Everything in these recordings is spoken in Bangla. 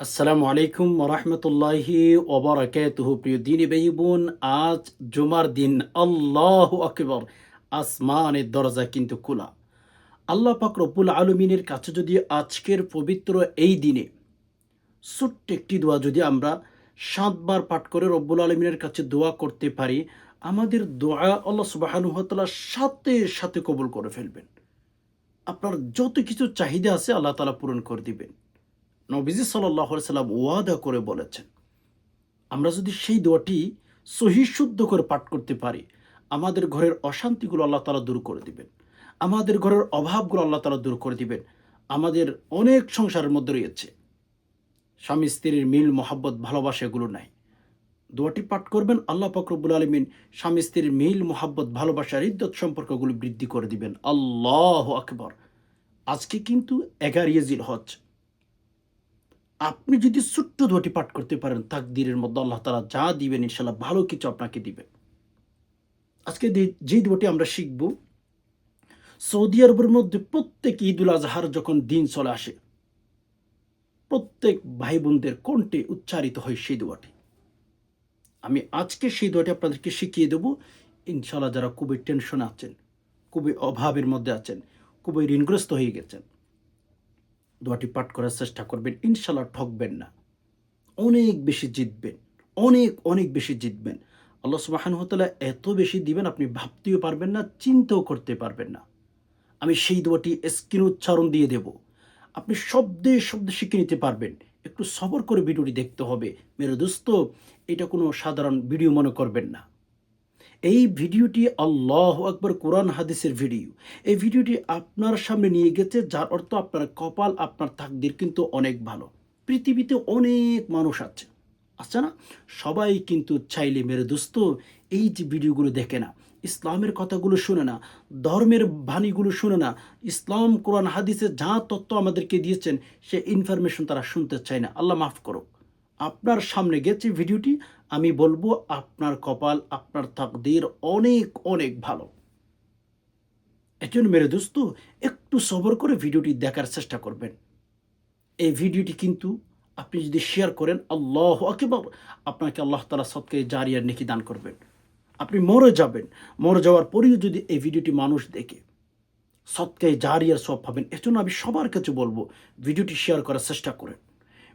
আসসালামু আলাইকুম ওরহমতুল্লাহি ওবরাকাতুহু। প্রিয় দিনী ভাই বোন, আজ জুমার দিন। আল্লাহু আকবার। আসমানের দরজা কিন্তু খোলা। আল্লাহ পাক রব্বুল আলমিনের কাছে যদি আজকের পবিত্র এই দিনে ছোট্ট একটি দোয়া যদি আমরা ৭ বার পাঠ করে রব্বুল আলমিনের কাছে দোয়া করতে পারি, আমাদের দোয়া আল্লাহ সুবহানাহু ওয়া তাআলা সাথে সাথে কবুল করে ফেলবেন। আপনার যত কিছু চাহিদা আছে আল্লাহ তাআলা পূরণ করে দিবেন। নবীজি সাল্লাল্লাহু আলাইহি সাল্লাম ওয়াদা করে বলেছেন, আমরা যদি সেই দোয়াটি সহি শুদ্ধ করে পাঠ করতে পারি, আমাদের ঘরের অশান্তিগুলো আল্লাহ তাআলা দূর করে দিবেন। আমাদের ঘরের অভাবগুলো আল্লাহ তাআলা দূর করে দিবেন। আমাদের অনেক সংসারের মধ্যে রয়েছে স্বামী স্ত্রীর মিল মহাব্বত ভালোবাসা, এগুলো নাই। দোয়াটি পাঠ করবেন, আল্লাহ পাক রব্বুল আলামিন স্বামী স্ত্রীর মিল মহাব্বত ভালোবাসার ইদ্যত সম্পর্কগুলো বৃদ্ধি করে দিবেন। আল্লাহু আকবার। আজকে কিন্তু 11 জিলহজ। আপনি যদি ছোট্ট দোয়াটি পাঠ করতে পারেন, তাকদীরের মধ্যে আল্লাহ তাআলা যা দিবেন ইনশাআল্লাহ ভালো কিছু আপনাকে দিবেন। আজকে যেই দোয়াটি আমরা শিখব, সৌদি আরবের মধ্যে প্রত্যেক ঈদুল আজহার যখন দিন চলে আসে, প্রত্যেক ভাই বোনদের কণ্ঠে উচ্চারিত হয় সেই দোয়াটি। আমি আজকে সেই দোয়াটি আপনাদেরকে শিখিয়ে দেব। ইনশাআল্লাহ যারা খুবই টেনশনে আছেন, খুবই অভাবের মধ্যে আছেন, খুবই ঋণগ্রস্ত হয়ে গেছেন, দোয়াটি পাঠ করার চেষ্টা করবেন, ইনশাআল্লাহ ঠকবেন না। অনেক বেশি জিতবেন। অনেক, অনেক বেশি জিতবেন। আল্লাহ সুবহানাহু ওয়া তাআলা এত বেশি দিবেন আপনি ভাবতেও পারবেন না, চিন্তাও করতে পারবেন না। আমি সেই দোয়াটি স্ক্রিনে উচ্চারণ দিয়ে দেব। আপনি শব্দে, শব্দে শিখে নিতে পারবেন। একটু সবর করে ভিডিওটি দেখতে হবে। মেরে দোস্ত, এটা কোনো সাধারণ ভিডিও মনে করবেন না। এই ভিডিওটি আল্লাহু আকবার কোরআন হাদিসের ভিডিও। এই ভিডিওটি আপনার সামনে নিয়ে গেছে, যার অর্থ আপনার কপাল, আপনার তাকদীর কিন্তু অনেক ভালো। পৃথিবীতে অনেক মানুষ আছে, আছে না? সবাই কিন্তু চাইলে মেরে দোস্ত এই যে ভিডিওগুলো দেখে না, ইসলামের কথাগুলো শুনে না, ধর্মের বাণীগুলো শুনে না, ইসলাম কোরআন হাদিসে যা তথ্য আমাদেরকে দিয়েছেন সে ইনফরমেশন তারা শুনতে চায় না। আল্লাহ মাফ করুক। আপনার সামনে গেছে ভিডিওটি, আমি বলবো আপনার কপাল, আপনার তাকদীর অনেক, অনেক ভালো। এজন্য মেরে দোস্ত, একটু সবর করে ভিডিওটি দেখার চেষ্টা করবেন। এই ভিডিওটি কিন্তু আপনি যদি শেয়ার করেন, আল্লাহু আকবার, আপনাকে আল্লাহ তাআলা সদকায়ে জারিয়ার নেকি দান করবেন। আপনি মরে যাবেন। মরে যাওয়ার পরেও যদি এই ভিডিওটি মানুষ দেখে, সদকায়ে জারিয়ার সওয়াব পাবেন। এজন্য আমি সবার কাছে বলবো, ভিডিওটি শেয়ার করার চেষ্টা করেন।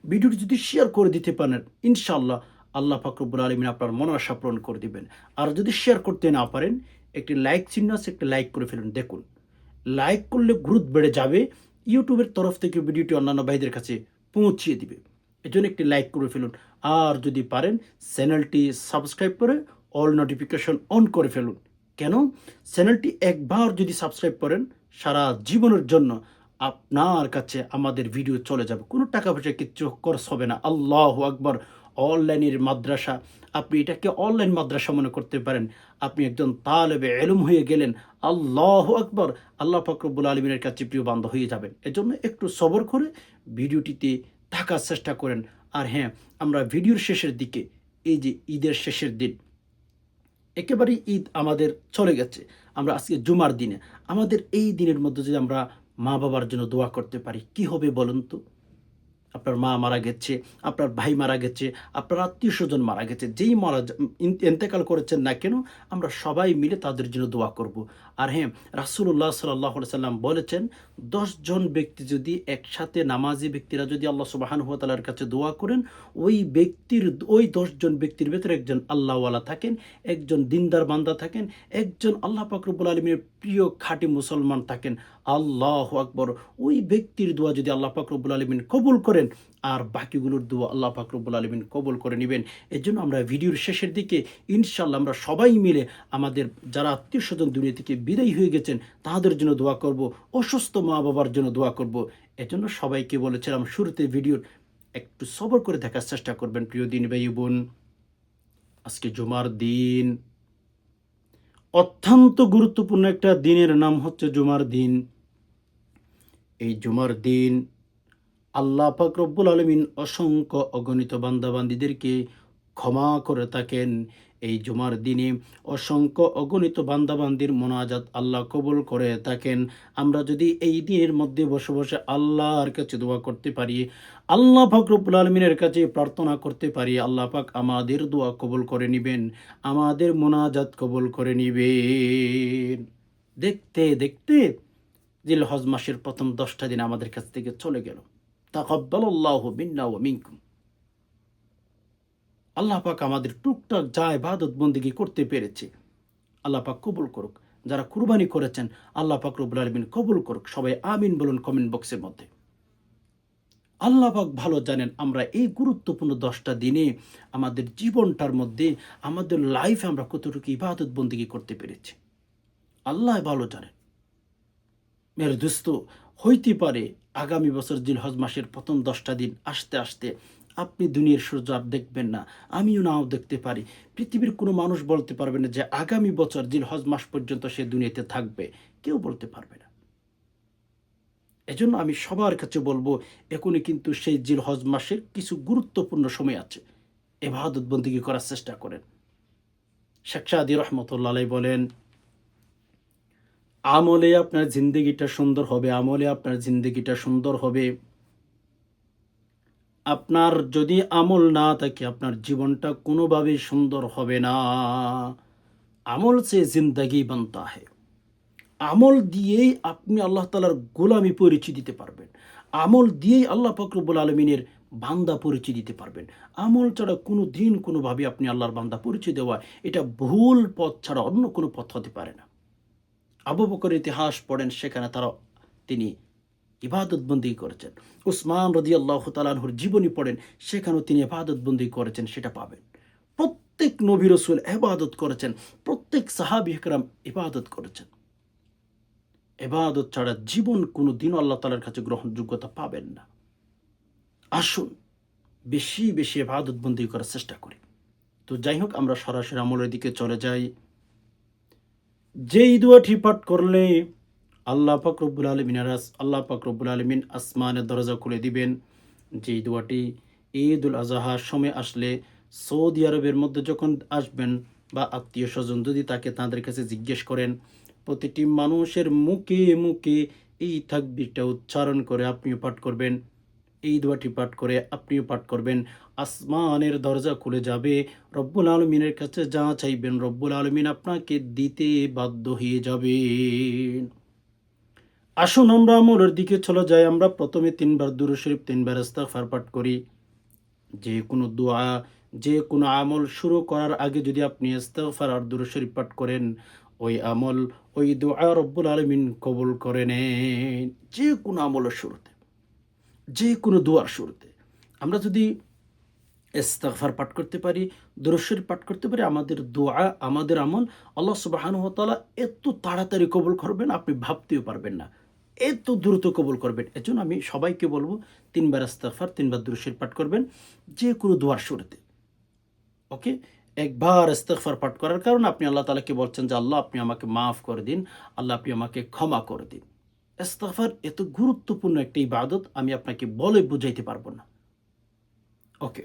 ভিডিওটি যদি শেয়ার করে দিতে পারেন, ইনশাআল্লাহ আল্লাহ পাক রব্বুল আলামিন আপনার মনের আশা পূরণ করে দিবেন। আর যদি শেয়ার করতে না পারেন, একটি লাইক চিহ্ন আছে, একটা লাইক করে ফেলুন। দেখুন, লাইক করলে গুরুত্ব বেড়ে যাবে। ইউটিউবের তরফ থেকে ভিডিওটি অন্যান্য ভাইদের কাছে পৌঁছিয়ে দিবে। এজন্য একটি লাইক করে ফেলুন। আর যদি পারেন, চ্যানেলটি সাবস্ক্রাইব করে অল নোটিফিকেশন অন করে ফেলুন। কেন? চ্যানেলটি একবার যদি সাবস্ক্রাইব করেন, সারা জীবনের জন্য আপনার কাছে আমাদের ভিডিও চলে যাবে। কোনো টাকা পয়সা কিচ্ছু খরচ হবে না। আল্লাহু আকবার। অনলাইনের মাদ্রাসা, আপনি এটাকে অনলাইন মাদ্রাসা মনে করতে পারেন। আপনি একজন তালেবে ইলম হয়ে গেলেন। আল্লাহু আকবার। আল্লাহ পাক রব্বুল আলামিনের কাছে প্রিয় বান্দা হয়ে যাবেন। এজন্য একটু সবর করে ভিডিওটিতে থাকার চেষ্টা করেন। আর হ্যাঁ, আমরা ভিডিওর শেষের দিকে, এই যে ঈদের শেষের দিন, একেবারেই ঈদ আমাদের চলে গেছে। আমরা আজকে জুমার দিনে, আমাদের এই দিনের মধ্যে যদি আমরা মা-বাবার জন্য দোয়া করতে পারি, কি হবে বলুন তো? আপনার মা মারা গেছে, আপনার ভাই মারা গেছে, আপনার আত্মীয়স্বজন মারা গেছে। যেই মারা যা ইন্তেকাল করেছেন না কেন, আমরা সবাই মিলে তাদের জন্য দোয়া করব। আর হ্যাঁ, রাসূলুল্লাহ সাল্লাল্লাহু আলাইহি সাল্লাম বলেছেন, ১০ জন ব্যক্তি যদি একসাথে, নামাজি ব্যক্তিরা যদি আল্লাহ সুবহানাহু ওয়া তাআলার কাছে দোয়া করেন, ওই ১০ জন ব্যক্তির ভেতরে একজন আল্লাহওয়ালা থাকেন, একজন দিনদার বান্দা থাকেন, একজন আল্লাহ পাক রব্বুল আলামিনের প্রিয় খাঁটি মুসলমান থাকেন। আল্লাহু আকবার। ওই ব্যক্তির দোয়া যদি আল্লাহ পাক রব্বুল আলামিন কবুল করেন, আর বাকিগুলোর দোয়া আল্লাহ পাক রব্বুল আলামিন কবুল করে নিবেন। এজন্য আমরা ভিডিওর শেষের দিকে ইনশাআল্লাহ আমরা সবাই মিলে আমাদের যারা আত্মীয়স্বজন দুনিয়া থেকে বিদায় হয়ে গেছেন তাদের জন্য দোয়া করব। অসুস্থ মা-বাবার জন্য দোয়া করব। এজন্য সবাইকে বলেছিলাম শুরুতে, ভিডিওর একটু সবর করে দেখার চেষ্টা করবেন প্রিয় দিনী ভাই বোন। আজকে জুমার দিন। অত্যন্ত গুরুত্বপূর্ণ একটা দিনের নাম হচ্ছে জুমার দিন। এই জুমার দিন আল্লাহ পাক রব্বুল আলামিন অসংখ্য অগণিত বান্দাবান্দীদেরকে ক্ষমা করে থাকেন। এই জুমার দিনে অসংখ্য অগণিত বান্দাবান্দির মোনাজাত আল্লাহ কবুল করে থাকেন। আমরা যদি এই দিনের মধ্যে বসে বসে আল্লাহর কাছে দোয়া করতে পারি, আল্লাহ পাক রব্বুল আলামিনের কাছে প্রার্থনা করতে পারি, আল্লাহ পাক আমাদের দোয়া কবুল করে নিবেন, আমাদের মোনাজাত কবুল করে নিবেন। দেখতে দেখতে জিলহজ মাসের প্রথম 10টা দিন আমাদের কাছ থেকে চলে গেল। তাকাব্বালাল্লাহু মিন্না ওয়া মিনকুম। আল্লাহ পাক আমাদের টুকটাক যা ইবাদত বন্দেগী করতে পেরেছে আল্লাহ পাক কবুল করুক। যারা কুরবানি করেছেন আল্লাহ পাক রব্বুল আলামিন কবুল করুক। সবাই আমিন বলুন কমেন্ট বক্সের মধ্যে। আল্লাহ পাক ভালো জানেন আমরা এই গুরুত্বপূর্ণ 10টা দিনে আমাদের জীবনটার মধ্যে আমাদের লাইফে আমরা কতটুকু ইবাদত বন্দেগী করতে পেরেছি আল্লাহ ভালো জানেন। মেরে দোস্ত, হইতে পারে আগামী বছর জিলহজ মাসের প্রথম 10টা দিন আসতে আসতে আপনি দুনিয়ার সূর্য আর দেখবেন না, আমিও নাও দেখতে পারি। পৃথিবীর কোনো মানুষ বলতে পারবে না যে আগামী বছর জিলহজ মাস পর্যন্ত সে দুনিয়াতে থাকবে, কেউ বলতে পারবে না। এজন্য আমি সবার কাছে বলবো, এখনই কিন্তু সেই জিলহজ মাসের কিছু গুরুত্বপূর্ণ সময় আছে, ইবাদত বন্দেগী করার চেষ্টা করেন। শেখ সাদি রহমতুল্লাহ আলাইহি বলেন, আমলে আপনার জিন্দগিটা সুন্দর হবে, আমলে আপনার জিন্দগিটা সুন্দর হবে। আপনার যদি আমল না থাকে আপনার জীবনটা কোনোভাবেই সুন্দর হবে না। আমল সে জিন্দগি বানতা হ্যায়। আমল দিয়েই আপনি আল্লাহ তাআলার গোলামি পরিচয় দিতে পারবেন। আমল দিয়েই আল্লাহ পাক রব্বুল আলামিনের বান্দা পরিচয় দিতে পারবেন। আমল ছাড়া কোনো দিন কোনোভাবে আপনি আল্লাহর বান্দা পরিচয় দেওয়া, এটা ভুল পথ ছাড়া অন্য কোনো পথ হতে পারে না। আবু বকরের ইতিহাস পড়েন, সেখানে তিনি ইবাদত বন্দেগী করেছেন। উসমান রাদিয়াল্লাহু তাআলা আনহুর জীবনী পড়েন, সেখানেও তিনি ইবাদত বন্দেগী করেছেন, সেটা পাবেন। প্রত্যেক নবী রাসূল ইবাদত করেছেন, প্রত্যেক সাহাবী ইকরাম ইবাদত করেছেন। ইবাদত ছাড়া জীবন কোনো দিন আল্লাহ তাআলার কাছে গ্রহণযোগ্যতা পাবেন না। আসুন বেশি বেশি ইবাদত বন্দেগী করার চেষ্টা করি। তো যাই হোক, আমরা সরাসরি আমলের দিকে চলে যাই। যেই দোয়াটি পাঠ করলে আল্লাহ পাক রব্বুল আলামিন আসমানের দরজা খুলে দিবেন, যেই দোয়াটি ঈদুল আজহার সময় আসলে সৌদি আরবের মধ্যে যখন আসবেন বা আত্মীয় স্বজন যদি তাকে তাদের কাছে জিজ্ঞেস করেন, প্রতিটি মানুষের মুখে মুখে এই তাকবীরটা উচ্চারণ করে আপনিও পাঠ করবেন, এই দোয়াটি পাঠ করে আপনিও পাঠ করবেন। আসমানের দরজা খুলে যাবে, রব্বুল আলমিনের কাছে যা চাইবেন রব্বুল আলমিন আপনাকে দিতে বাধ্য হয়ে যাবেন। আসুন আমরা আমলের দিকে চলে যাই। আমরা প্রথমে 3বার দুরূদ শরীফ, 3বার ইস্তিগফার পাঠ করি। যে কোনো দোয়া, যে কোনো আমল শুরু করার আগে যদি আপনি ইস্তিগফার আর দুরূদ শরীফ পাঠ করেন, ওই আমল, ওই দোয়া রব্বুল আলামিন কবুল করে নেন। যে কোনো আমলের শুরুতে, যে কোনো দোয়ার শুরুতে আমরা যদি ইস্তিগফার পাঠ করতে পারি, দুরূদ শরীফ পাঠ করতে পারি, আমাদের দোয়া, আমাদের আমল আল্লাহ সুবহানাহু ওয়া তাআলা এত তাড়াতাড়ি কবুল করবেন আপনি ভাবতেও পারবেন না। এত দ্রুত কবুল করবেন। এজন্য আমি সবাইকে বলব 3বার ইস্তিগফার, 3বার দুরূদ শরীফ পাঠ করবেন যে কোনো দোয়ার শুরুতে। ওকে? একবার ইস্তিগফার পাঠ করার কারণে আপনি আল্লাহ তাআলাকে বলছেন যে আল্লাহ আপনি আমাকে মাফ করে দিন, আল্লাহ আপনি আমাকে ক্ষমা করে দিন। ইস্তিগফার এত গুরুত্বপূর্ণ একটা ইবাদত, আমি আপনাকে বলে বুঝাইতে পারবো না। ওকে,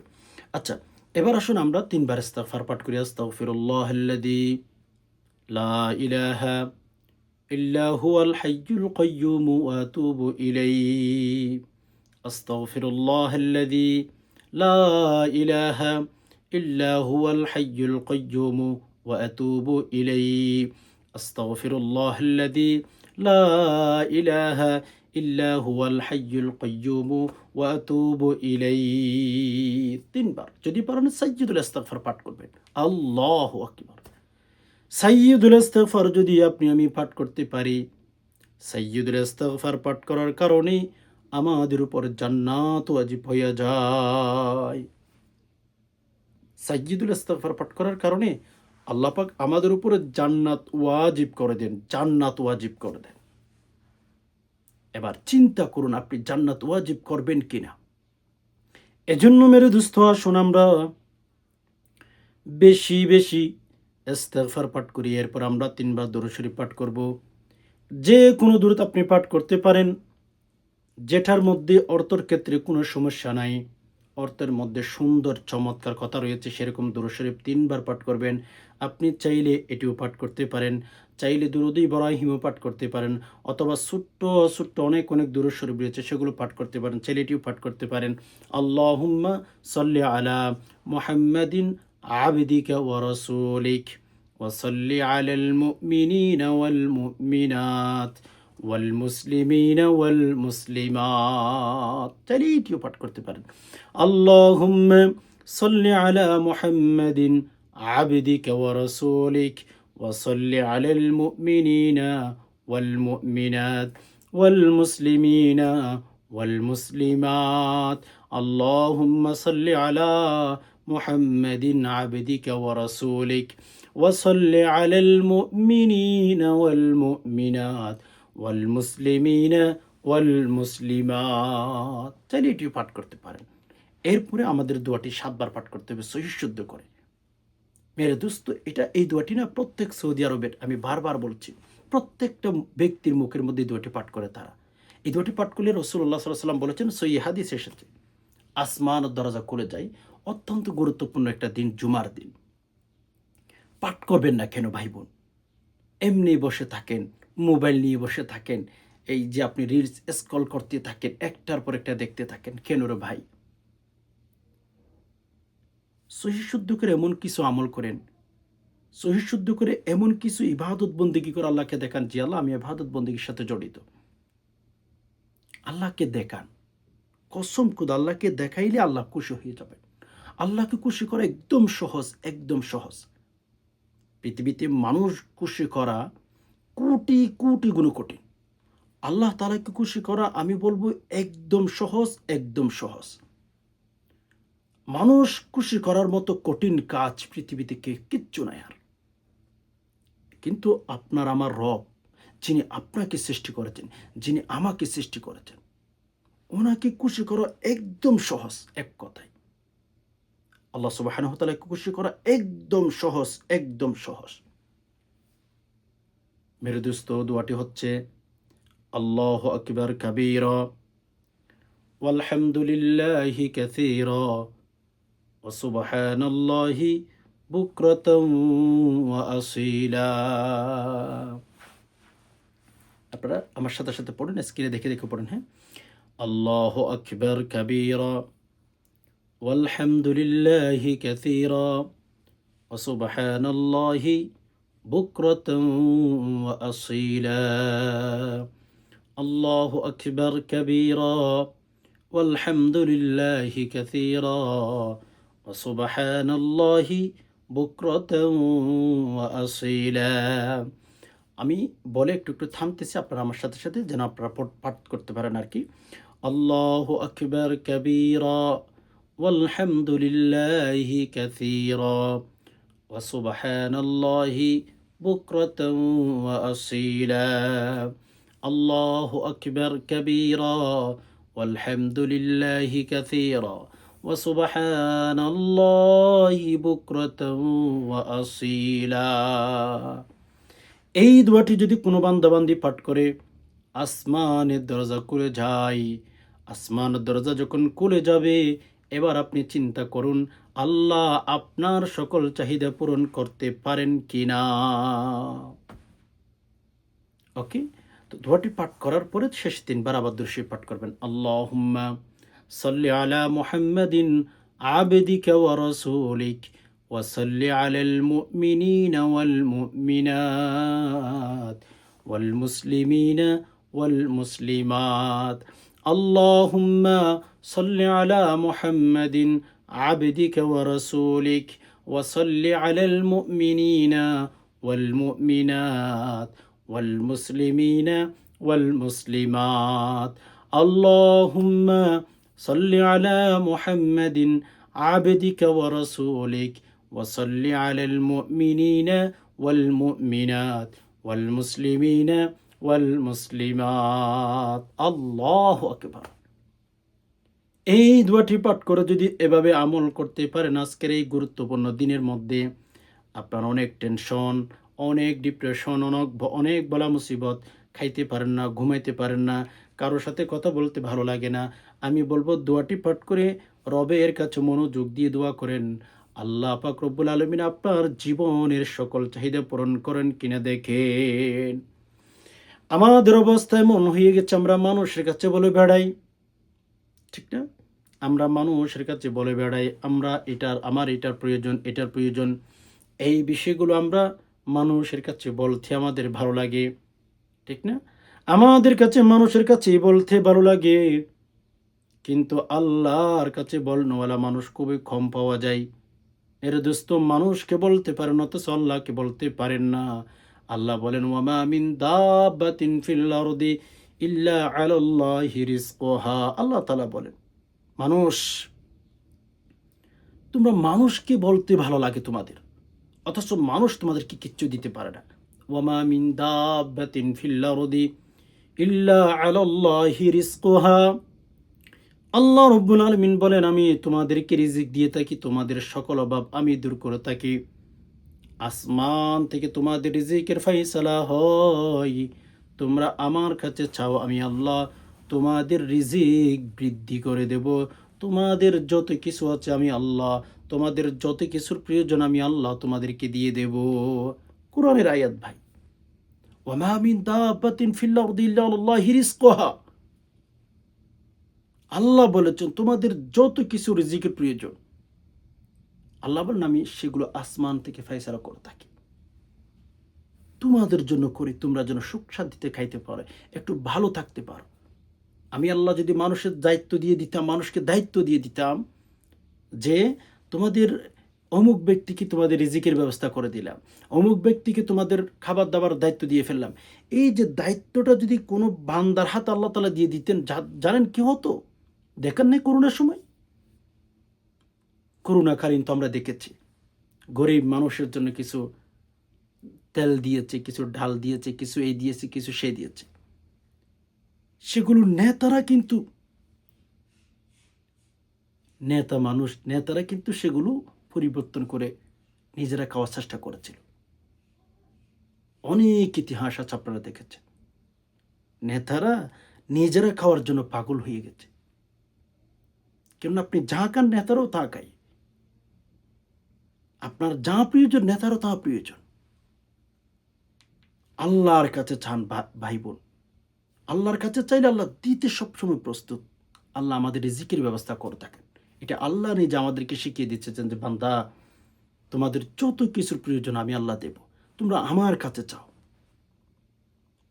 আচ্ছা, এবার আসুন আমরা 3বার ইস্তিগফার পাঠ করি। আস্তাগফিরুল্লাহাল্লাযী লা ইলাহা ইল্লা হুয়াল হাইয়্যুল কাইয়্যুম ওয়া আতুবু ইলাইহি। আস্তাগফিরুল্লাহাল্লাযী লা ইলাহা ইল্লা হুয়াল হাইয়্যুল কাইয়্যুম ওয়া আতুবু ইলাইহি। আস্তাগফিরুল্লাহাল্লাযী লা ইলাহা ইল্লা হুয়াল হাইয়্যুল কাইয়্যুম ওয়া আতুবু ইলাইহি। 3বার। যদি পারেন সাইয়্যিদুল ইস্তিগফার পাঠ করবেন। আল্লাহু আকবার। সাইয়্যিদুল ইস্তিগফার যদি আমি পাঠ করতে পারি, সাইয়্যিদুল ইস্তিগফার পাঠ করার কারণে আমাদের উপর জান্নাত ওয়াজিব হইয়া যায়। সাইয়্যিদুল ইস্তিগফার পাঠ করার কারণে আল্লাহ পাক আমাদের উপরে জান্নাত ওয়াজিব করে দেন, জান্নাত ওয়াজিব করে দেন। এবার চিন্তা করুন আপনি জান্নাত ওয়াজিব করবেন কিনা। এজন্য মেরে দোস্ত, আসুন আমরা বেশি বেশি ইস্তিগফার পাঠ করি। এরপর আমরা 3বার দুরূদ শরীফ পাঠ করব। যে কোনো দূরত আপনি পাঠ করতে পারেন, যেটার মধ্যে অর্থের ক্ষেত্রে কোনো সমস্যা নাই। অর্থের মধ্যে সুন্দর চমৎকার কথা রয়েছে, সেরকম দুরূদ শরীফ ৩ বার পাঠ করবেন। আপনি চাইলে এটিও পাঠ করতে পারেন। চাইলে দুরূদ ইব্রাহিমও পাঠ করতে পারেন, অথবা ছোট্ট, ছোট্ট অনেক দুরূদ শরীফ রয়েছে সেগুলো পাঠ করতে পারেন। চাইলে এটিও পাঠ করতে পারেন। আল্লাহুম্মা সাল্লি আলা মুহাম্মাদিন আবদিকা ওয়া রাসূলিক ওয়া সাল্লি আলাল মুমিনিনা ওয়াল মুমিনাত ওয়াল মুসলিমিনা ওয়াল মুসলিমাত। চাইলে এটিও পাঠ করতে পারেন। আল্লাহুম্মা সাল্লি আলা মুহাম্মাদিন আবদিকা ওয়া রাসূলিক ওয়া সাল্লি আলাল মুমিনিনা ওয়াল মুমিনাত ওয়াল মুসলিমিনা ওয়াল মুসলিমাত। আল্লাহুম্মা সাল্লি আলা মুহাম্মাদিন আবদিকা ওয়া রাসূলিক ওয়া সাল্লি আলাল মুমিনিনা ওয়াল মুমিনাত ওয়াল মুসলিমিনা ওয়াল মুসলিমাত। চাইলে এটিও পাঠ করতে পারেন। এরপরে আমাদের দোয়াটি ৭ বার পাঠ করতে হবে সহিহ শুদ্ধ করে। মেরে দোস্ত, এই দোয়াটি না প্রত্যেক সৌদি আরবের, আমি বারবার বলছি, প্রত্যেকটা ব্যক্তির মুখের মধ্যে এই দোয়াটি পাঠ করে তারা। এই দোয়াটি পাঠ করলে রাসূলুল্লাহ সাল্লাল্লাহু আলাইহি ওয়াসাল্লাম বলেছেন, সহিহ হাদিস এসেছে, আসমান ও দরজা খুলে যায়। অত্যন্ত গুরুত্বপূর্ণ একটা দিন, জুমার দিন। পাঠ করবেন না কেন ভাই বোন? এমনি বসে থাকেন, মোবাইল নিয়ে বসে থাকেন, এই যে আপনি রিলস স্ক্রল করতে থাকেন, একটার পর একটা দেখতে থাকেন, কেন রে ভাই? সহিহ শুদ্ধ করে এমন কিছু আমল করেন, সহিহ শুদ্ধ করে এমন কিছু ইবাদত বন্দেগী করে আল্লাহকে দেখান, যে আল্লাহ আমি ইবাদত বন্দেগীর সাথে জড়িত। আল্লাহকে দেখান, কসম খুদা আল্লাহকে দেখাইলে আল্লাহ খুশি হয়ে যাবেন। আল্লাহকে খুশি করা একদম সহজ, একদম সহজ। পৃথিবীতে মানুষ খুশি করা কোটি কোটি গুণ কঠিন। আল্লাহ তাআলাকে খুশি করা আমি বলবো একদম সহজ, একদম সহজ। মানুষ খুশি করার মতো কঠিন কাজ পৃথিবীতে কিচ্ছু নাই আর। কিন্তু আপনার আমার রব, যিনি আপনাকে সৃষ্টি করেছেন, যিনি আমাকে সৃষ্টি করেছেন, ওনাকে খুশি করা একদম সহজ। এক কথায় আল্লাহ সুবহানাহু ওয়া তাআলাকে খুশি করা একদম সহজ, একদম সহজ। মেরে দোস্ত, দোয়াটি হচ্ছে আল্লাহু আকবার কাবীরা ওয়ালহামদুলিল্লাহি কাসীরা ওয়া সুবহানাল্লাহি বুকরাতাম ওয়া আসীলা। আপনারা আমার সাথে সাথে পড়েন, স্ক্রিনে দেখে দেখে পড়েন। হ্যাঁ, আল্লাহু আকবার কাবীরা ওয়ালহামদুলিল্লাহি কাসীরা ওয়া সুবহানাল্লাহি বুকরাতাম ওয়া আসীলা। আল্লাহু আকবার কাবীরা ওয়ালহামদুলিল্লাহি কাসীরা ওয়া সুবহানাল্লাহি বুকরাতাম ওয়া আসীলা। আমি বলে একটু একটু থামতেছি, আপনারা আমার সাথে সাথে যেন আপনারা পাঠ করতে পারেন আর কি। আল্লাহু আকবার কাবীরা ওয়ালহামদুলিল্লাহি কাসীরা ওয়া সুবহানাল্লাহি বুকরাতাম ওয়া আসীলা। আল্লাহু আকবার কাবীরা ওয়ালহামদুলিল্লাহি কাসীরা ওয়া সুবহানাল্লাহি বুকরাতাম ওয়া আসীলা। এই দোয়াটি যদি কোনো বান্দাবান্দি পাঠ করে, আসমানের দরজা খুলে যায়। আসমানের দরজা যখন খুলে যাবে, এবার আপনি চিন্তা করুন আল্লাহ আপনার সকল চাহিদা পূরণ করতে পারেন কিনা। ওকে, তো দোয়াটি পাঠ করার পরে শেষ ৩ বার আবার দুরূদ শরীফ পাঠ করবেন। আল্লাহুম্মা সাল্লি আলা মুহাম্মাদিন আবদিকা ওয়া রাসূলিক ওয়া সাল্লি আলাল মুমিনিনা ওয়াল মুমিনাত ওয়াল মুসলিমিনা ওয়াল মুসলিমাত। আল্লাহুম্মা সাল্লি আলা মুহাম্মাদিন আবদিকা ওয়া রাসূলিক ওয়া সাল্লি আলাল মুমিনিনা ওয়াল মুমিনাত ওয়াল মুসলিমিনা ওয়াল মুসলিমাত। আল্লাহুম্মা সাল্লি আলা মুহাম্মাদিন আবদিকা ওয়া রাসূলিক ওয়া সাল্লি আলাল মুমিনিনা ওয়াল মুমিনাত ওয়াল মুসলিমিনা ওয়াল মুসলিমাত। আল্লাহু আকবার। এই দোয়াটি পাঠ করে যদি এভাবে আমল করতে পারেন আজকের এই গুরুত্বপূর্ণ দিনের মধ্যে, আপনার অনেক টেনশন, অনেক ডিপ্রেশন, অনেক বলা মুসিবত, খাইতে পারেন না, ঘুমাইতে পারেন না, কারোর সাথে কথা বলতে ভালো লাগে না, আমি বলবো দোয়াটি পাঠ করে রবের কাছে মনোযোগ দিয়ে দোয়া করেন। আল্লাহ পাক রব্বুল আলামিন আপনার জীবনের সকল চাহিদা পূরণ করেন কিনা দেখেন। আমাদের অবস্থা এমন হয়ে গেছে, আমরা মানুষের কাছে বলে বেড়াই, ঠিক না? আমরা মানুষের কাছে বলে বেড়াই আমরা আমার এটার প্রয়োজন, এটার প্রয়োজন। এই বিষয়গুলো আমরা মানুষের কাছে বলতে আমাদের ভালো লাগে, ঠিক না? আমাদের কাছে মানুষের কাছে বলতে ভালো লাগে, কিন্তু আল্লাহর কাছে বলনেওয়ালা মানুষ খুবই কম পাওয়া যায়। এর দোস্ত, মানুষকে বলতে পারেন অথচ আল্লাহকে বলতে পারেন না। আল্লাহ বলেন, ওয়ামা মিন দাব্বাতিন ফিল আরদি ইল্লা আলাল্লাহি রিজকুহা। আল্লাহ তাআলা বলেন, মানুষ, তোমরা মানুষকে বলতে ভালো লাগে তোমাদের, অথচ মানুষ তোমাদেরকে কিচ্ছু দিতে পারে না। ওয়ামা মিন দাব্বাতিন ফিল আরদি ইল্লা আলাল্লাহি রিজকুহা। আল্লাহ রব্বুল আলামিন বলেন, আমি তোমাদেরকে রিজিক দিয়ে থাকি, তোমাদের সকল অভাব আমি দূর করে থাকি। আসমান থেকে তোমাদের রিজিকের ফাইসালা হয়, তোমরা আমার কাছে চাও, আমি আল্লাহ তোমাদের রিজিক বৃদ্ধি করে দেব। তোমাদের যত কিছু আছে আমি আল্লাহ, তোমাদের যত কিছুর প্রয়োজন আমি আল্লাহ তোমাদেরকে দিয়ে দেব। কোরআনের আয়াত ভাই। ওয়ামা মিন দাব্বাতিন ফিল আরদি ইল্লা আলাল্লাহি রিজকুহা। আল্লাহ বলেছেন তোমাদের যত কিছু রিজিকের প্রয়োজন, আল্লাহ বলেন আমি সেগুলো আসমান থেকে ফয়সালা করে থাকি, তোমাদের জন্য করি, তোমরা যেন সুখ শান্তিতে খাইতে পারো, একটু ভালো থাকতে পারো। আমি আল্লাহ যদি মানুষের দায়িত্ব দিয়ে দিতাম, মানুষকে দায়িত্ব দিয়ে দিতাম যে তোমাদের অমুক ব্যক্তিকে তোমাদের রিজিকের ব্যবস্থা করে দিলাম, অমুক ব্যক্তিকে তোমাদের খাবার দাবার দায়িত্ব দিয়ে ফেললাম, এই যে দায়িত্বটা যদি কোনো বান্দার হাতে আল্লাহ তাআলা দিয়ে দিতেন, জানেন কি হতো? দেখেন নাই করোনার সময়? করোনাকালীন তো আমরা দেখেছি, গরিব মানুষের জন্য কিছু তেল দিয়েছে, কিছু ডাল দিয়েছে, কিছু এই দিয়েছে, কিছু সে দিয়েছে। সেগুলো নেতারা কিন্তু সেগুলো পরিবর্তন করে নিজেরা খাওয়ার চেষ্টা করেছিল। অনেক ইতিহাস আছে, আপনারা দেখেছেন। নেতারা নিজেরা খাওয়ার জন্য পাগল হয়ে গেছে। কেননা আপনি যা খান নেতারাও তা খায়, আপনার যা প্রয়োজন নেতারও তা প্রয়োজন। আল্লাহর কাছে চান ভাই বোন, আল্লাহর কাছে চাইলে আল্লাহ দিতে সবসময় প্রস্তুত। আল্লাহ আমাদের রিজিকের ব্যবস্থা করে থাকেন। এটা আল্লাহ নিজে আমাদেরকে শিখিয়ে দিচ্ছেন যে বান্দা, তোমাদের যত কিছুর প্রয়োজন আমি আল্লাহ দেব, তোমরা আমার কাছে চাও।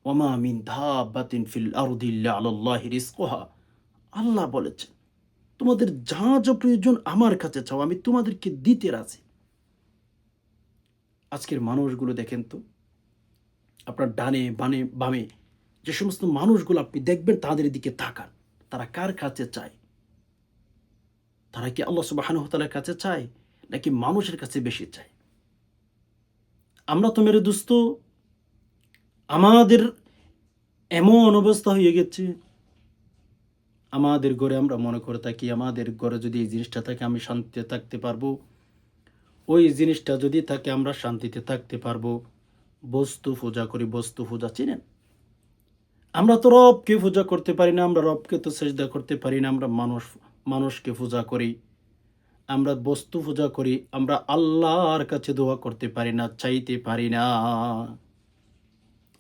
ওয়ামা মিন দাব্বাতিন ফিল আরদি ইল্লা আলাল্লাহি রিজকুহা। আল্লাহ বলেছেন তোমাদের যা যা প্রয়োজন আমার কাছে চাও, আমি তোমাদেরকে দিতে রাজি। আজকের মানুষগুলো দেখেন তো, আপনার ডানে বামে যে সমস্ত মানুষগুলো আপনি দেখবেন তাদের দিকে তাকান, তারা কার কাছে চায়? তারা কি আল্লাহ সুবহানাহু ওয়া তাআলার কাছে চায় নাকি মানুষের কাছে বেশি চায়? আমরা তো মেরে দোস্ত, আমাদের এমন অবস্থা হয়ে গেছে, আমাদের ঘরে আমরা মনে করে থাকি আমাদের ঘরে যদি এই জিনিসটা থাকে আমি শান্তিতে থাকতে পারবো, ওই জিনিসটা যদি থাকে আমরা শান্তিতে থাকতে পারবো। বস্তু পূজা করি, বস্তু পূজা চিনেন? আমরা তো রবকে পূজা করতে পারি না, আমরা রবকে তো সেজদা করতে পারি না, আমরা মানুষকে পূজা করি, আমরা বস্তু পূজা করি, আমরা আল্লাহর কাছে দোয়া করতে পারি না, চাইতে পারি না।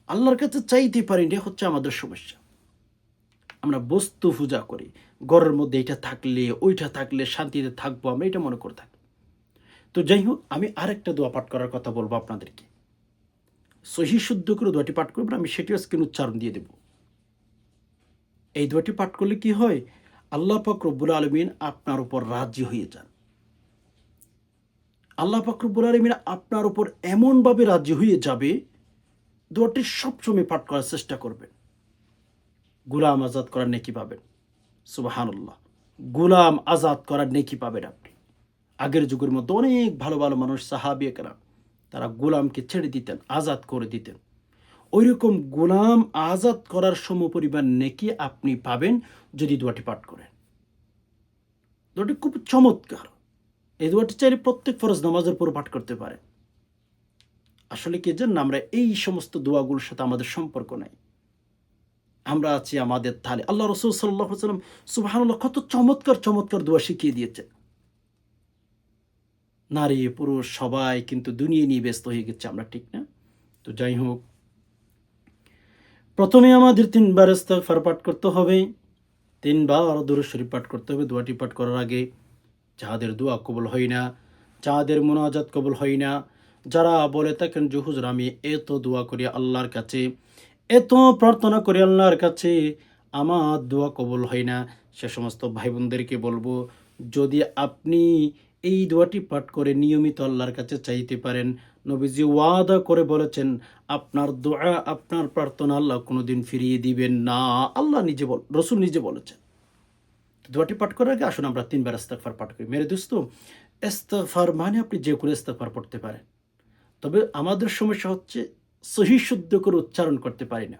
আল্লাহর কাছে চাইতে পারি না, হচ্ছে আমাদের সমস্যা। আমরা বস্তু পূজা করি, ঘরের মধ্যে এটা থাকলে ওইটা থাকলে শান্তিতে থাকবো, আমরা এটা মনে করে থাকি। তো যাই হোক, আমি আরেকটা দোয়া পাঠ করার কথা বলবো আপনাদেরকে। সহি শুদ্ধ করে দোয়াটি পাঠ করবেন, আমি সেটিও স্ক্রিন উচ্চারণ দিয়ে দেব। এই দোয়াটি পাঠ করলে কি হয়? আল্লাহ পাক রব্বুল আলামিন আপনার উপর রাজি হয়ে যান। আল্লাহ পাক রব্বুল আলামিন আপনার উপর এমনভাবে রাজি হয়ে যাবে, দোয়াটি সবসময় পাঠ করার চেষ্টা করবেন। গোলাম আজাদ করার নেকি পাবেন। সুবহানাল্লাহ, গোলাম আজাদ করার নেকি পাবেন আপনি। আগের যুগের মধ্যে অনেক ভালো ভালো মানুষ সাহাবিয়ে কেরাম, তারা গোলামকে ছেড়ে দিতেন, আজাদ করে দিতেন। ওই রকম গোলাম আজাদ করার সমপরিমাণ নেকি আপনি পাবেন যদি দোয়াটি পাঠ করেন। দোয়াটি খুব চমৎকার। এই দোয়াটি চাইলে প্রত্যেক ফরজ নামাজের পর পাঠ করতে পারে। আসলে কি জানেন, আমরা এই সমস্ত দোয়াগুলোর সাথে আমাদের সম্পর্ক নাই। আমরা আছি আমাদের থালে। আল্লাহ রসুল সাল্লাল্লাহু আলাইহি ওয়াসাল্লাম সুবহানাল্লাহ কত চমৎকার, চমৎকার দোয়া শিখিয়ে দিয়েছেন। নারী, পুরুষ সবাই কিন্তু দুনিয়া নিয়ে ব্যস্ত হয়ে গেছে আমরা, ঠিক না? তো যাই হোক, প্রথমে আমাদের ৩ বার ইস্তিগফার পাঠ করতে হবে। ৩ বার দুরূদ শরীফ পাঠ করতে হবে দোয়াটি পাঠ করার আগে। যাহাদের দোয়া কবুল হয় না, যাহাদের মুনাজাত কবুল হয় না, যারা বলে থাকেন যে হুজুর আমি এত দোয়া করি আল্লাহর কাছে, এত প্রার্থনা করি আল্লাহর কাছে, আমার দোয়া কবুল হয় না, সে সমস্ত ভাই বোনদেরকে বলবো, যদি আপনি এই দোয়াটি পাঠ করে নিয়মিত আল্লাহর কাছে চাইতে পারেন, নবীজি ওয়াদা করে বলেছেন আপনার দোয়া, আপনার প্রার্থনা আল্লাহ কোনোদিন ফিরিয়ে দিবেন না। আল্লাহ নিজে রসুল নিজে বলেছেন। দোয়াটি পাঠ করার আগে আসুন আমরা ৩ বার ইস্তিগফার পাঠ করি। মেরে দোস্ত, ইস্তিগফার মানে আপনি যে কোনো ইস্তিগফার পড়তে পারেন। তবে আমাদের সমস্যা হচ্ছে সহি শুদ্ধ করে উচ্চারণ করতে পারি না।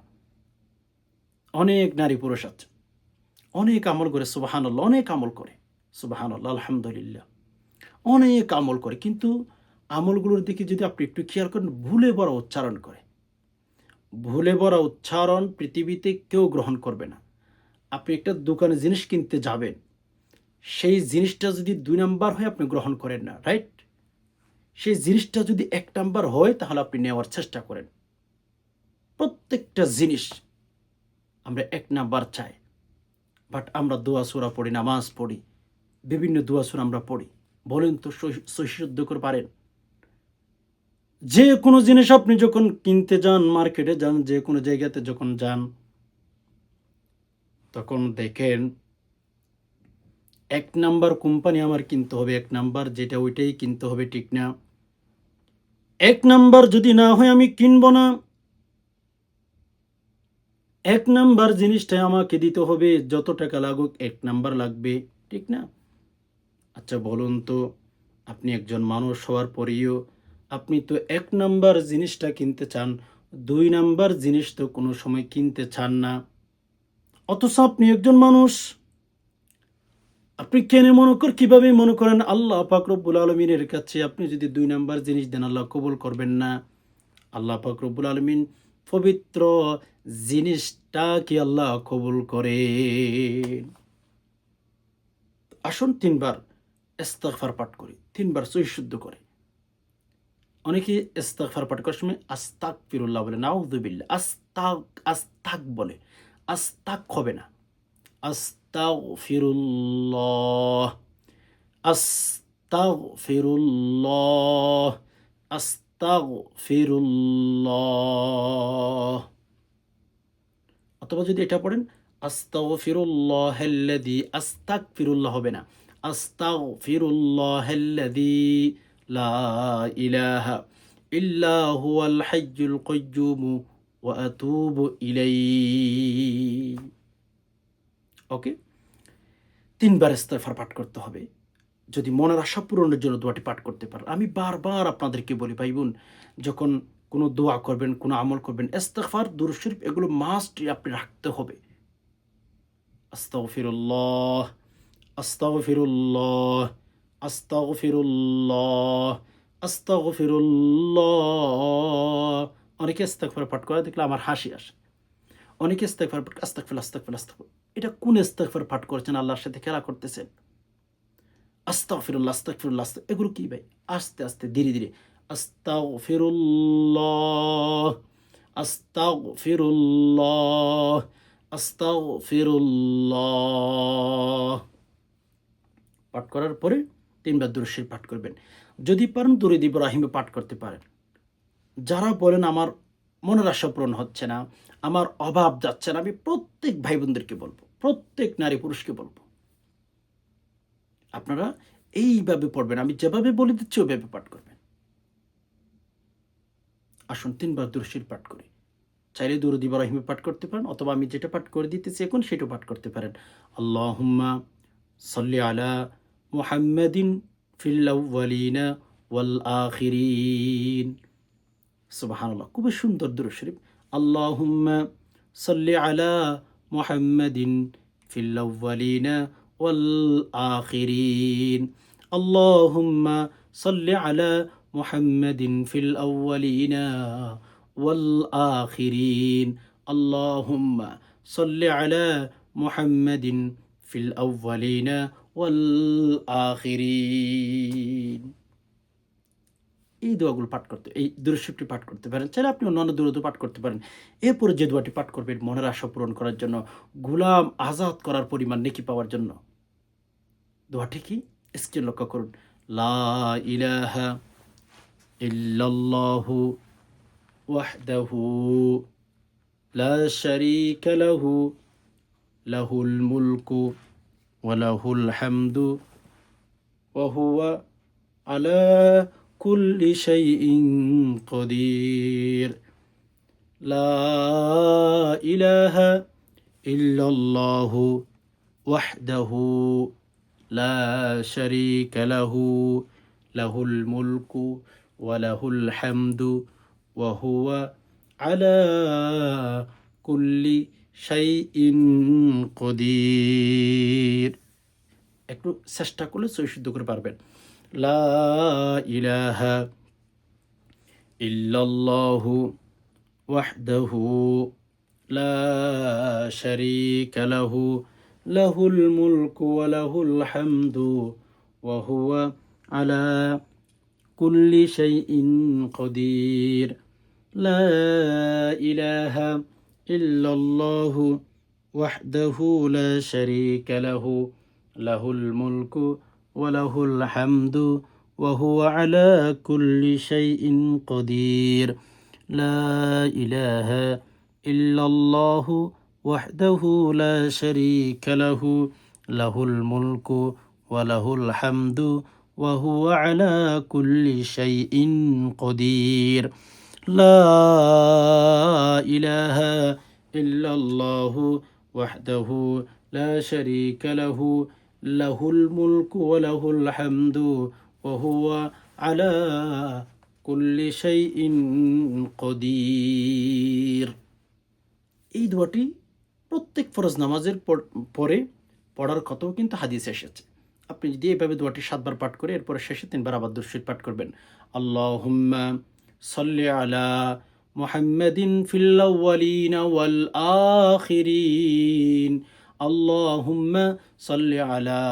অনেক নারী পুরুষ আছে, অনেক আমল করে সুবহানাল্লাহ, অনেক আমল করে সুবহানাল্লাহ, আলহামদুলিল্লাহ, অনেক আমল করে, কিন্তু আমলগুলোর দিকে যদি আপনি একটু খেয়াল করেন, ভুলে ভরা উচ্চারণ করে। ভুলে ভরা উচ্চারণ পৃথিবীতে কেউ গ্রহণ করবে না। আপনি একটা দোকানে জিনিস কিনতে যাবেন, সেই জিনিসটা যদি ২ নাম্বার হয় আপনি গ্রহণ করেন না, রাইট? সেই জিনিসটা যদি ১ নাম্বার হয় তাহলে আপনি নেওয়ার চেষ্টা করেন। প্রত্যেকটা জিনিস আমরা ১ নাম্বার চাই। বাট আমরা দোয়া সূরা পড়ি, নামাজ পড়ি, বিভিন্ন দোয়া সূরা আমরা পড়ি। বলেন তো সহি শুদ্ধ করে পারেন? যে কোনো জিনিস আপনি যখন কিনতে যান, মার্কেটে যান, যে কোনো জায়গাতে যখন যান, তখন দেখেন ১ নাম্বার কোম্পানি আমার কিনতে হবে, ১ নাম্বার যেটা ওইটাই কিনতে হবে, ঠিক না? ১ নাম্বার যদি না হয় আমি কিনব না। ১ নাম্বার জিনিসটাই আমাকে দিতে হবে, যত টাকা লাগুক ১ নাম্বার লাগবে, ঠিক না? আচ্ছা বলুন তো, আপনি একজন মানুষ হওয়ার পরেও আপনি তো ১ নাম্বার জিনিসটা কিনতে চান, ২ নাম্বার জিনিস তো কোনো সময় কিনতে চান না। অথচ আপনি একজন মানুষ। আপনি কিভাবে মনে করেন আল্লাহ পাক রব্বুল আলামিনের কাছে আপনি যদি ২ নাম্বার জিনিস দেন আল্লাহ কবুল করবেন না? আল্লাহ পাক রব্বুল আলামিন পবিত্র জিনিসটাকে আল্লাহ কবুল করেন। আসুন ৩ বার ইস্তিগফার পাঠ করি, ৩ বার সহি শুদ্ধ করে। অনেকে ইস্তিগফার পাঠ করার সময় আস্তাগফিরুল্লাহ বলে, নাউযুবিল্লাহ, আস্তাক বলে, আস্তাক হবে না। আস্তাগফিরুল্লাহ, আস্তাগফিরুল্লাহ, আস্তাগফিরুল্লাহ। অথবা যদি এটা পড়েন আস্তাগফিরুল্লাহাল্লাযী, আস্তাগফিরুল্লাহ হবে না, আস্তাগফিরুল্লাহাল্লাযী লা ইলাহা ইল্লা হুয়াল হাইয়্যুল কাইয়্যুম ওয়া আতুবু ইলাইহি। ওকে? ৩ বার ইস্তিগফার পাঠ করতে হবে। যদি মনের আশা পূরণের জন্য দোয়াটি পাঠ করতে পারেন। আমি বারবার আপনাদেরকে বলি ভাই বোন, যখন কোনো দোয়া করবেন, কোনো আমল করবেন, ইস্তিগফার, দুরূদ শরীফ এগুলো মাস্টলি আপনি রাখতে হবে। আস্তাগফিরুল্লাহ, আস্তাগফিরুল্লাহ, আস্তাগফিরুল্লাহ, আস্তাগফিরুল্লাহ। অনেকে ইস্তিগফার পাঠ করে দেখলে আমার হাসি আসে। অনেকে ইস্তিগফার পাঠ আস্তাগফিরুল্লাহ, আস্তাগফিরুল্লাহ, আস্তাগফিরুল্লাহ। এটা কোন ইস্তিগফার পাঠ করছেন? আল্লাহর সাথে খেলা করতেছেন। আস্তাগফিরুল্লাহ, আস্তাগফিরুল্লাহ, এগুলো কি ভাই? আস্তে, আস্তে, ধীরে, ধীরে আস্তাগফিরুল্লাহ, আস্তাগফিরুল্লাহ, আস্তাগফিরুল্লাহ পাঠ করার পরে ৩ বার দুরূদ শরীফ পাঠ করবেন। যদি পারেন দরুদ ইব্রাহিমে পাঠ করতে পারেন। যারা বলেন আমার মনের আশা পূরণ হচ্ছে না, আমার অভাব যাচ্ছে না, আমি প্রত্যেক ভাই বোনদেরকে বলব, প্রত্যেক নারী পুরুষকে বলব, আপনারা এইভাবে পড়বেন। আমি যেভাবে বলে দিচ্ছি ওইভাবে পাঠ করবেন। আসুন ৩ বার দুরূদ শরীফ পাঠ করি। চাইলে দরুদ ইব্রাহিমে পাঠ করতে পারেন, অথবা আমি যেটা পাঠ করে দিতেছি এখন সেটাও পাঠ করতে পারেন। আল্লাহুম্মা সাল্লি আলা মুহাম্মাদিন ফিল আউয়ালিনা ওয়াল আখিরিন। সুবহানাল্লাহ, খুবই সুন্দর দরুদ শরীফ। আল্লাহুম্মা সাল্লি আলা মুহাম্মাদিন ফিল আউয়ালিনা ওয়াল আখিরিন। আল্লাহুম্মা সাল্লি আলা মুহাম্মাদিন ফিল আউয়ালিনা ওয়াল আখিরিন। আল্লাহুম্মা সাল্লি আলা মুহাম্মাদিন ফিল আউয়ালিনা ওয়াল আখিরিন। এই দোয়াগুলো পাঠ করতে, এই দুরূদ শরীফটি পাঠ করতে পারেন। চাইলে আপনি অন্যান্য দুরূদও পাঠ করতে পারেন। এরপরে যে দোয়াটি পাঠ করবেন মনের আশা পূরণ করার জন্য, গোলাম আজাদ করার পরিমাণ নেকি পাওয়ার জন্য। দোয়াটি কি? স্ক্রিন লক্ষ্য করুন। লা ইলাহা ইল্লাল্লাহু ওয়াহদাহু লা শারীকা লাহু লাহুল মুলকু ওয়া লাহুল হামদু ওয়া হুয়া আলা কুল্লি শাইইন কাদির। লা ইলাহা ইল্লাল্লাহু ওয়াহদাহু লা শারীকা লাহু লাহুল মুলকু ওয়া লাহুল হামদু ওয়া হুয়া আলা কুল্লি শাইইন কাদির। একটু চেষ্টা করলে সহি শুদ্ধ করে পারবেন। লা ইলাহা ইল্লাল্লাহু ওয়াহদাহু লা শারীকা লাহু লাহুল মুলকু ওয়া লাহুল হামদু ওয়া হুয়া আলা কুল্লি শাইইন কাদির। লা ইলাহা ইল্লাল্লাহু ওয়াহদাহু লা শারীকা লাহু লাহুল মুলকু ওয়া লাহুল হামদু ওয়া হুয়া আলা কুল্লি শাইইন কাদির। লা ইলাহা ইল্লাল্লাহু ওয়াহদাহু লা শারীকা লাহু লাহুল মুলকু ওয়া লাহুল হামদু ওয়া হুয়া আলা কুল্লি শাইইন কাদির। লা ইলাহা ইল্লাল্লাহু ওয়াহদাহু লা শারীকা লাহু লাহুল মুলকু ওয়া লাহুল হামদু ওয়া হুয়া আলা কুল্লি শাইইন কাদির। এই দোয়াটি প্রত্যেক ফরজ নামাজের পরে পড়ার কথাও কিন্তু হাদিসে এসেছে। আপনি যদি এইভাবে দোয়াটি 7 বার পাঠ করে এরপরে শেষে 3 বার আবার দুরূদ শরীফ পাঠ করবেন। আল্লাহুম্মা সাল্লি আলা মুহাম্মাদিন ফিল আউয়ালিনা ওয়াল আখিরিন। আল্লাহুম্মা সাল্লি আলা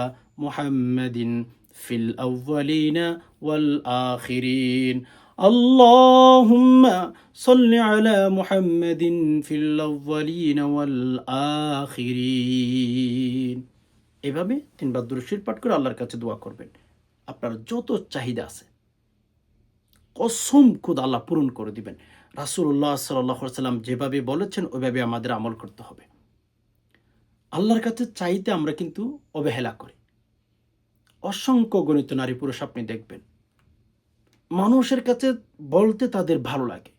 মুহাম্মাদিন ফিল আউয়ালিনা ওয়াল আখিরিন। আল্লাহুম্মা সাল্লি আলা মুহাম্মাদিন ফিল আউয়ালিনা ওয়াল আখিরিন। এভাবে 3 বার দুরূদ শরীফ পাঠ করে আল্লাহর কাছে দোয়া করবেন। আপনার যত চাহিদা আছে কসম খোদা আল্লাহ পূরণ করে দিবেন। রাসূলুল্লাহ সাল্লাল্লাহু আলাইহি ওয়াসাল্লাম যেভাবে বলেছেন ওইভাবে আমাদের আমল করতে হবে। আল্লাহর কাছে চাইতে আমরা কিন্তু অবহেলা করি। অসংখ্য গণিত নারী পুরুষ আপনি দেখবেন মানুষের কাছে বলতে তাদের ভালো লাগে,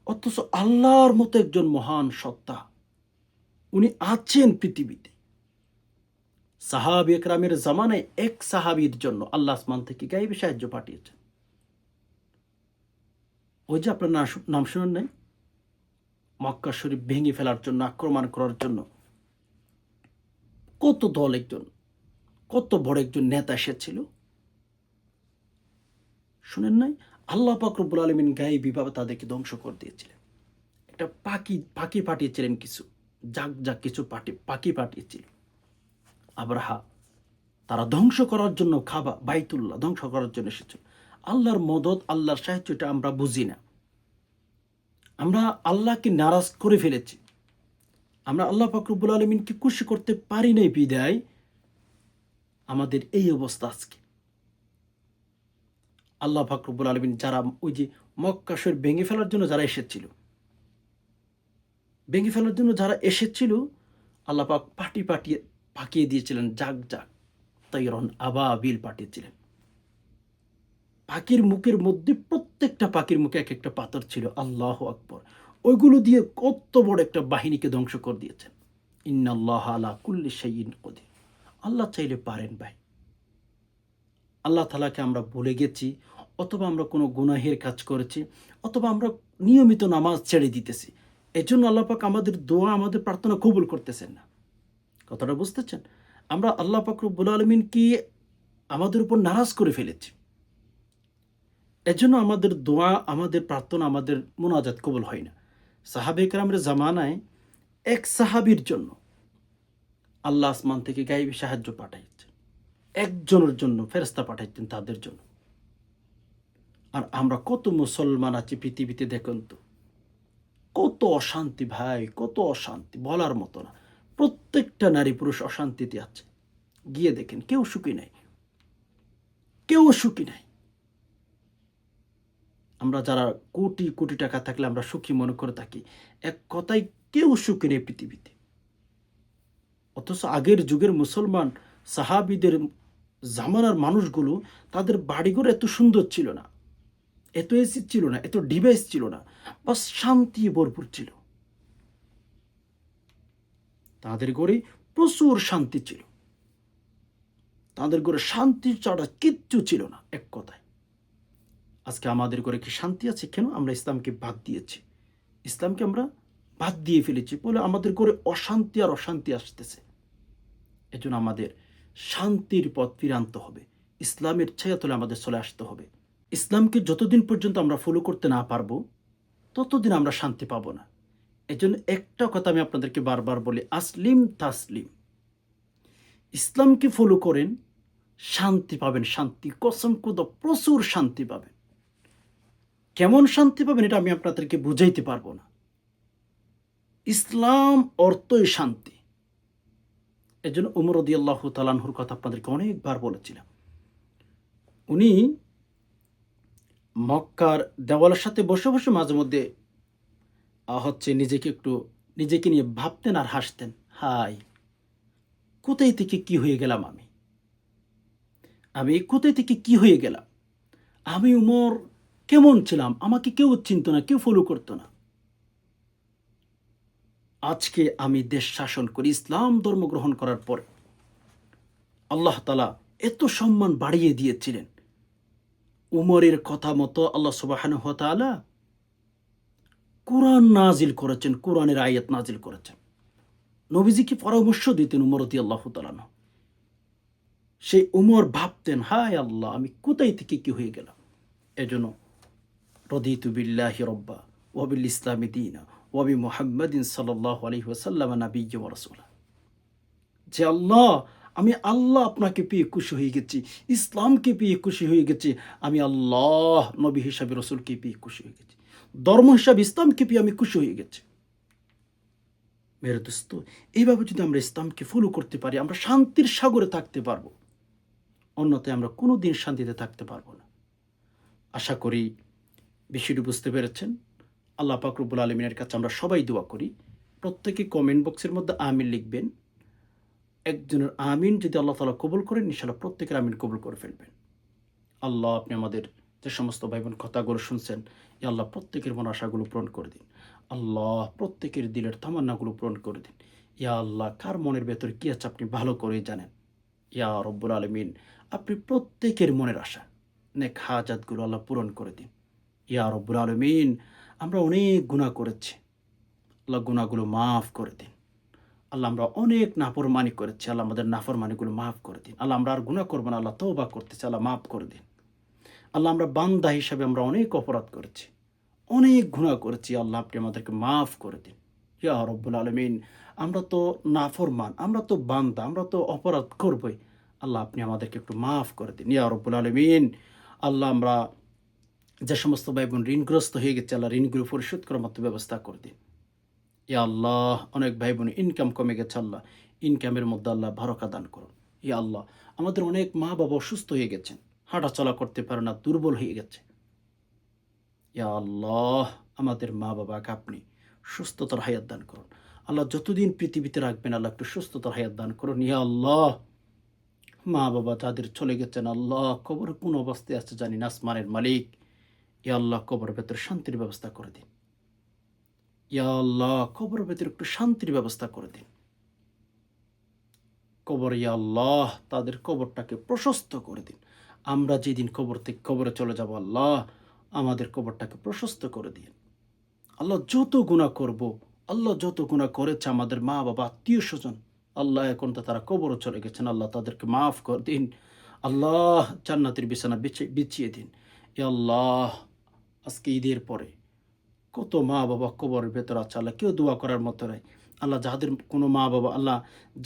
অথচ আল্লাহর মতো একজন মহান সত্তা উনি আছেন পৃথিবীতে। সাহাবী একরামের জামানায় এক সাহাবীর জন্য আল্লাহ আসমান থেকে গায়েবী সাহায্য পাঠিয়েছেন। ওই যে আপনার নাম শুনেন নাই? মক্কা শরীফ ভেঙে ফেলার জন্য, আক্রমণ করার জন্য কত দল, একজন কত বড় একজন নেতা এসেছিল, শুনেন নাই? আল্লাহ পাক রব্বুল আলামিন গায়েবীভাবে তাদেরকে ধ্বংস করে দিয়েছিলেন। একটা পাখি পাঠিয়েছিলেন, কিছু কিছু পাখি পাঠিয়েছিল আবরাহা। তারা ধ্বংস করার জন্য বাইতুল্লাহ ধ্বংস করার জন্য এসেছিল। আল্লাহর মদদ, আল্লাহর সাহায্যটা আমরা বুঝি না। আমরা আল্লাহকে নারাজ করে ফেলেছি। আমরা আল্লাহ পাক রব্বুল আলামিনকে খুশি করতে পারি নাই বিদায় আমাদের এই অবস্থা আজকে। আল্লাহ পাক রব্বুল আলামিন যারা ওই যে মক্কা শরীফ ভেঙে ফেলার জন্য যারা এসেছিল আল্লাহ পাক পাঠিয়ে দিয়েছিলেন তাইরন আবাবিল পাঠিয়েছিলেন। পাখির মুখের মধ্যে, প্রত্যেকটা পাখির মুখে এক একটা পাথর ছিল। আল্লাহু আকবার। ওইগুলো দিয়ে কত বড় একটা বাহিনীকে ধ্বংস করে দিয়েছেন। ইন্নাল্লাহা আলা কুল্লি শাইইন কাদির। আল্লাহ চাইলে পারেন ভাই। আল্লাহ তাআলাকে আমরা ভুলে গেছি, অথবা আমরা কোনো গুনাহের কাজ করেছি, অথবা আমরা নিয়মিত নামাজ ছেড়ে দিতেছি। এজন্য আল্লাহ পাক আমাদের দোয়া, আমাদের প্রার্থনা কবুল করতেছেন না। কথাটা বুঝতেছেন? আমরা আল্লাহ পাক রব্বুল আলামিনকে আমাদের উপর নারাজ করে ফেলেছি। এজন্য আমাদের দোয়া, আমাদের প্রার্থনা, আমাদের মুনাজাত কবুল হয় না। সাহাবে কেরামের জামানায় এক সাহাবীর জন্য আল্লাহ আসমান থেকে গায়েবী সাহায্য পাঠাইছেন, একজনের জন্য ফেরেশতা পাঠাইতেন তাদের জন্য। আর আমরা কত মুসলমান আছি পৃথিবীতে, দেখুন তো কত অশান্তি ভাই, কত অশান্তি বলার মতো না। প্রত্যেকটা নারী পুরুষ অশান্তিতে আছে, গিয়ে দেখেন কেউ সুখী নাই, কেউ সুখী নাই। আমরা যারা কোটি কোটি টাকা থাকলে আমরা সুখী মনে করে থাকি, এক কথায় কেউ সুখী নেই পৃথিবীতে। অথচ আগের যুগের মুসলমান সাহাবীদের জামানার মানুষগুলো, তাদের বাড়িঘর এত সুন্দর ছিল না, এত এসি ছিল না, এত ডিভাইস ছিল না, বাস শান্তি ভরপুর ছিল। তাদের ঘরে প্রচুর শান্তি ছিল, তাদের ঘরে শান্তি ছাড়া কিচ্ছু ছিল না এক কথায়। আজকে আমাদের ঘরে কি শান্তি আছে? কেন? আমরা ইসলামকে বাদ দিয়েছি, ইসলামকে আমরা বাদ দিয়ে ফেলেছি বলে আমাদের ঘরে অশান্তি আর অশান্তি আসতেছে। এজন্য আমাদের শান্তির পথ ফিরে আনতে হবে, ইসলামের ছায়াতলে আমাদের চলে আসতে হবে। ইসলামকে যতদিন পর্যন্ত আমরা ফলো করতে না পারবো, ততদিন আমরা শান্তি পাবো না। এজন্য একটা কথা আমি আপনাদেরকে বারবার বলি, আসলিম তাসলিম। ইসলামকে ফলো করেন, শান্তি পাবেন, শান্তি কসম খুদা প্রচুর শান্তি পাবেন। কেমন শান্তি পাবেন এটা আমি আপনাদেরকে বুঝাইতে পারবো না। ইসলাম অর্থই শান্তি। এজন্য উমর রাদিয়াল্লাহু তাআলা আনহুর কথা আপনাদেরকে অনেকবার বলেছিলাম। উনি মক্কার দেওয়ালের সাথে বসে বসে মাঝে মধ্যে নিজেকে নিয়ে ভাবতেন আর হাসতেন, হাই কোথায় থেকে কি হয়ে গেলাম, আমি কোথায় থেকে কি হয়ে গেলাম, আমি উমর কেমন ছিলাম, আমাকে কেউ চিনত না, কেউ ফলো করতো না। আজকে আমি দেশ শাসন করি, ইসলাম ধর্ম গ্রহণ করার পরে আল্লাহ তাআলা এত সম্মান বাড়িয়ে দিয়েছিলেন। উমরের কথা মতো আল্লাহ সুবহানাহু ওয়া তাআলা কোরআন নাজিল করেছেন, কোরআনের আয়াত নাজিল করেছেন। নবীজিকে পরামর্শ দিতেন উমর রাদিয়াল্লাহু তাআলা আনহু। সেই উমর ভাবতেন, হায় আল্লাহ আমি কোথায় থেকে কি হয়ে গেলাম। এজন্য রদিতু বিল্লাহি রব্বা ওয়া বিল ইসলামি দীনা ওয়া বি মুহাম্মাদিন সাল্লাল্লাহু আলাইহি ওয়াসাল্লাম নাবিয়্যা ওয়া রাসূলা। যে আল্লাহ, আমি আল্লাহ আপনাকে পেয়ে খুশি হয়ে গেছি, ইসলামকে পেয়ে খুশি হয়ে গেছি, আমি আল্লাহ নবী হিসাবে রসুলকে পেয়ে খুশি হয়ে গেছি, ধর্ম হিসাবে ইসলামকে পেয়ে আমি খুশি হয়ে গেছি। মেরে দোস্ত, এইভাবে যদি আমরা ইসলামকে ফলো করতে পারি, আমরা শান্তির সাগরে থাকতে পারবো, অন্যথায় আমরা কোনো দিন শান্তিতে থাকতে পারবো না। আশা করি বিষয়টি বুঝতে পেরেছেন। আল্লাহ পাক রব্বুল আলামিনের কাছে আমরা সবাই দোয়া করি, প্রত্যেকে কমেন্ট বক্সের মধ্যে আমিন লিখবেন। একজনের আমিন যদি আল্লাহ তাআলা কবুল করেন, ইনশাআল্লাহ প্রত্যেকের আমিন কবুল করে ফেলবেন। আল্লাহ, আপনি আমাদের যে সমস্ত ভাই বোন কথাগুলো শুনছেন, ইয়া আল্লাহ প্রত্যেকের মন আশাগুলো পূরণ করে দিন। আল্লাহ প্রত্যেকের দিলের তামান্নাগুলো পূরণ করে দিন। ইয়া আল্লাহ, কার মনের ভেতরে কি আছে আপনি ভালো করেই জানেন। ইয়া রব্বুল আলামিন, আপনি প্রত্যেকের মনের আশা নেক হাজাতগুলো আল্লাহ পূরণ করে দিন। ইয়া রব্বুল আলামিন, আমরা অনেক গুনাহ করেছি, আল্লাহ গুনাহগুলো মাফ করে দিন। আল্লাহ, আমরা অনেক নাফরমানি করেছি, আল্লাহ আমাদের নাফরমানিগুলো মাফ করে দিন। আল্লাহ, আমরা আর গুনাহ করবো না, আল্লাহ তওবা করতেছি, আল্লাহ মাফ করে দিন। আল্লাহ, আমরা বান্দা হিসাবে আমরা অনেক অপরাধ করেছি, অনেক গুনাহ করেছি, আল্লাহ আপনি আমাদেরকে মাফ করে দিন। ইয়া রব্বুল আলামিন, আমরা তো নাফরমান, আমরা তো বান্দা, আমরা তো অপরাধ করবই, আল্লাহ আপনি আমাদেরকে একটু মাফ করে দিন। ইয়া রব্বুল আলামিন, আল্লাহ আমরা যে সমস্ত ভাই বোন ঋণগ্রস্ত হয়ে গেছে, আল্লাহ ঋণগুলো পরিশোধ করার মতো ব্যবস্থা করে দিন। ইয়া আল্লাহ, অনেক ভাই বোন ইনকাম কমে গেছে, আল্লাহ ইনকামের মধ্যে আল্লাহ বারাকা দান করুন। ইয়া আল্লাহ, আমাদের অনেক মা বাবা অসুস্থ হয়ে গেছেন, হাঁটা চলা করতে পারে না, দুর্বল হয়ে গেছে। ইয়া আল্লাহ, আমাদের মা বাবাকে আপনি সুস্থতার হায়াত দান করুন। আল্লাহ, যতদিন পৃথিবীতে রাখবেন আল্লাহ একটু সুস্থতার হায়াত দান করুন। ইয়া আল্লাহ, মা বাবা যাদের চলে গেছেন, আল্লাহ কবরে কোন অবস্থায় আছে জানি না, আসমানের মালিক, ইয়া আল্লাহ কবরের ভেতরে শান্তির ব্যবস্থা করে দিন। ইয়া আল্লাহ, কবরের ভেতরে একটু শান্তির ব্যবস্থা করে দিন। কবর, ইয়া আল্লাহ তাদের কবরটাকে প্রশস্ত করে দিন। আমরা যেদিন কবর থেকে কবরে চলে যাব, আল্লাহ আমাদের কবরটাকে প্রশস্ত করে দিন। আল্লাহ, যত গুনাহ করব, আল্লাহ যত গুনাহ করেছে আমাদের মা বাবা আত্মীয় স্বজন, আল্লাহ এখন তো তারা কবরে চলে গেছেন, আল্লাহ তাদেরকে মাফ করে দিন। আল্লাহ জান্নাতের বিছানা বিছিয়ে দিন। ইয়া আল্লাহ, আজকে ঈদের পরে কত মা বাবা কবরের ভেতর আছে, আল্লাহ কেউ দোয়া করার মতো নাই, আল্লাহ যাদের কোনো মা বাবা, আল্লাহ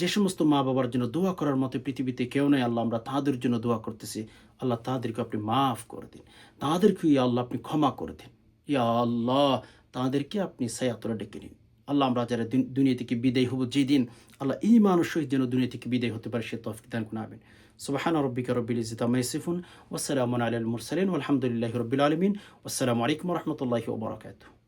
যে সমস্ত মা বাবার জন্য দোয়া করার মতো পৃথিবীতে কেউ নেই আল্লাহ, আমরা তাদের জন্য দোয়া করতেছি। আল্লাহ তাদেরকে আপনি মাফ করে দিন, তাদেরকে ইয়া আল্লাহ আপনি ক্ষমা করে দিন। ইয়া আল্লাহ তাদেরকে আপনি সায়াতরা ডেকে নিন। আল্লাহ আমরা যারা দুনিয়া থেকে বিদায় হব যেদিন, আল্লাহ ঈমানের সহিত যেন দুনিয়া থেকে বিদায় হতে পারে সে তৌফিক দান করুন, আমিন। সুবহান রাব্বিকা রাব্বিল ইজ্জাতি আম্মা ইয়াসিফুন ওয়া সালামুন আলাল মুরসালিন ওয়ালহামদুলিল্লাহি রাব্বিল আলামিন। ওয়াসসালামু আলাইকুম ওয়া রাহমাতুল্লাহি ওয়া বারাকাতুহু।